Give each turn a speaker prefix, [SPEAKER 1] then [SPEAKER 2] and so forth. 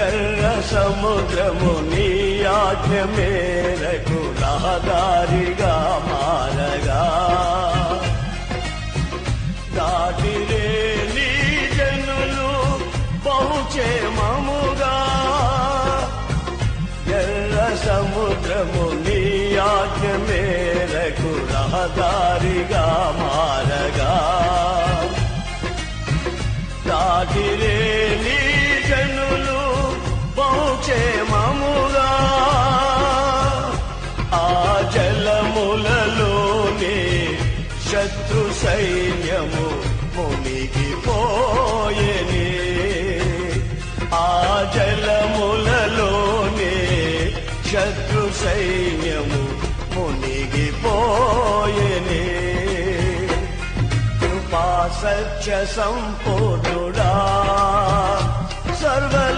[SPEAKER 1] ఎర్ర సముద్రము నీ ఆజ్ఞ మేరకు రహదారిగా మారగా దాటిరే నీ జనులు బహుక్షేమముగా ఎర్ర సముద్రము నీ ఆజ్ఞ మేరకు రహదారిగా మారగా దాటిరే నీ జనులు బహుక్షేమముగా ఆ జలములలోనే శత్రు సైన్యము మునిగిపోయెనే ఆ జలములలోనే శత్రు సైన్యము మునిగిపోయెనే కృపా సత్య సంపూర్ణుడా సర్వలో